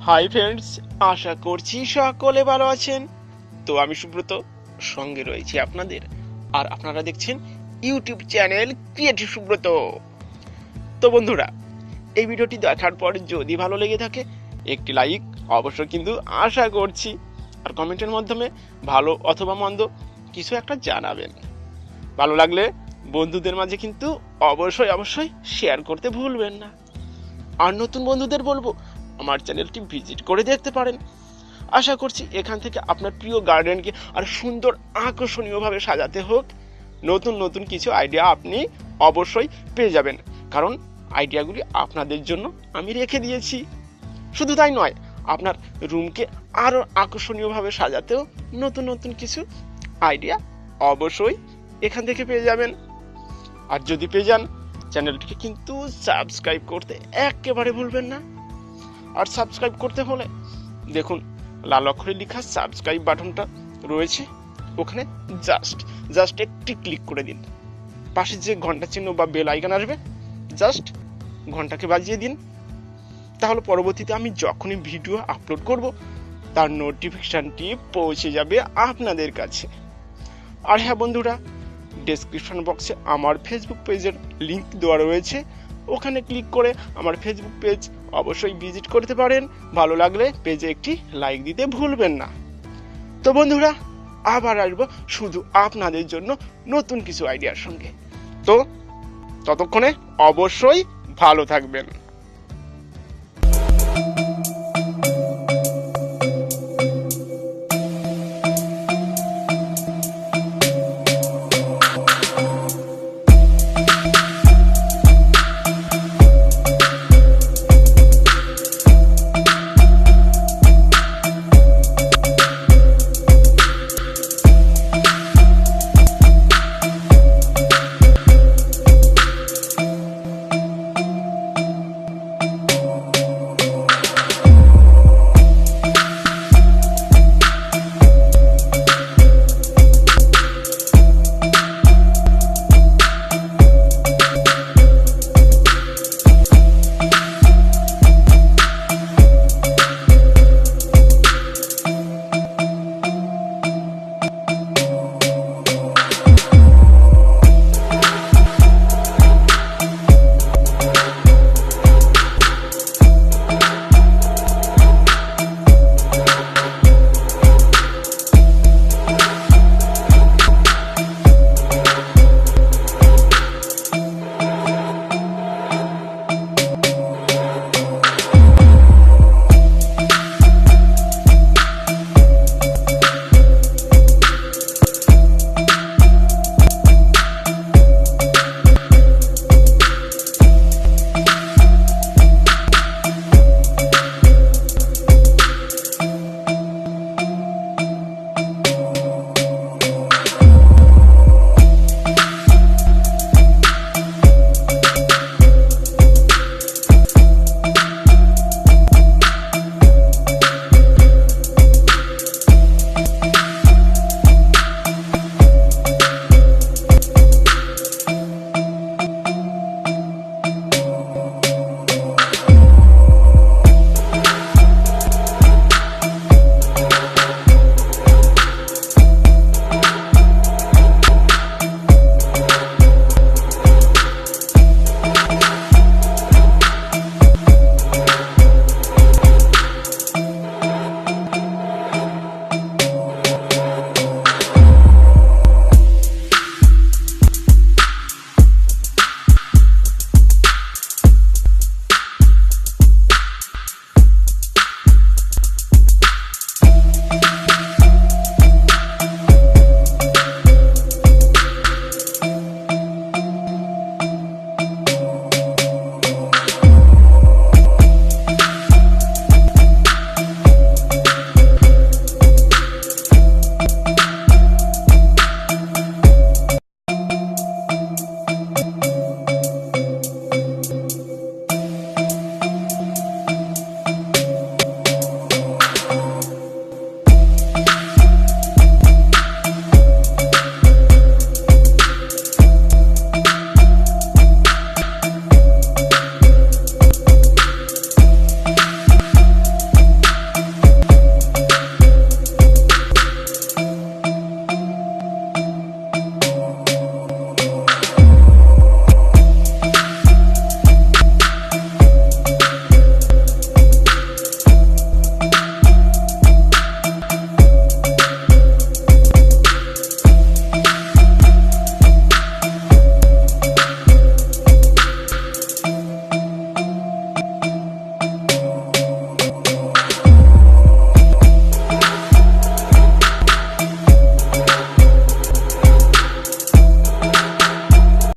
Hi friends, আশা করছি সকলে ভালো আছেন। তো আমি সুব্রত, সঙ্গে রয়েছি আপনাদের, আর আপনারা দেখছেন ইউটিউব চ্যানেল ক্রিয়েটিভ সুব্রত। তো বন্ধুরা, এই ভিডিওটি দেখার পর যদি ভালো লেগে থাকে একটি লাইক অবশ্য কিন্তু আশা করছি, আর কমেন্টের মাধ্যমে ভালো অথবা মন্দ কিছু একটা জানাবেন। ভালো লাগলে বন্ধুদের মাঝে কিন্তু অবশ্যই শেয়ার করতে ভুলবেন না। আর নতুন বন্ধুদের বলবো আমার চ্যানেলটি ভিজিট করে দেখতে পারেন। আশা করছি এখান থেকে আপনার প্রিয় গার্ডেনকে আর সুন্দর আকর্ষণীয়ভাবে সাজাতে হোক নতুন নতুন কিছু আইডিয়া আপনি অবশ্যই পেয়ে যাবেন, কারণ আইডিয়াগুলি আপনাদের জন্য আমি রেখে দিয়েছি। শুধু তাই নয়, আপনার রুমকে আরও আকর্ষণীয়ভাবে সাজাতেও নতুন নতুন কিছু আইডিয়া অবশ্যই এখান থেকে পেয়ে যাবেন। আর যদি পেয়ে যান, চ্যানেলটিকে কিন্তু সাবস্ক্রাইব করতে একেবারে ভুলবেন না। আর সাবস্ক্রাইব করতে হলে দেখুন লাল অক্ষরে লেখা সাবস্ক্রাইব বাটনটা রয়েছে, ওখানে জাস্ট একটি ক্লিক করে দিন। পাশে যে ঘন্টা চিহ্ন বা বেল আইকন আসবে, জাস্ট ঘন্টাকে বাজিয়ে দিন। তাহলে পরবর্তীতে আমি যখনই ভিডিও আপলোড করব তার নোটিফিকেশনটি পৌঁছে যাবে আপনাদের কাছে। আর হ্যাঁ বন্ধুরা, ডেসক্রিপশন বক্সে আমার ফেসবুক পেজের লিংক দেওয়া রয়েছে, ওখানে ক্লিক করে আমার ফেসবুক পেজ অবশ্যই ভিজিট করতে পারেন। ভালো লাগলে পেজে একটি লাইক দিতে ভুলবেন না। তো বন্ধুরা, আবার আসবো শুধু আপনাদের জন্য নতুন কিছু আইডিয়ার সঙ্গে। তো ততক্ষণে অবশ্যই ভালো থাকবেন।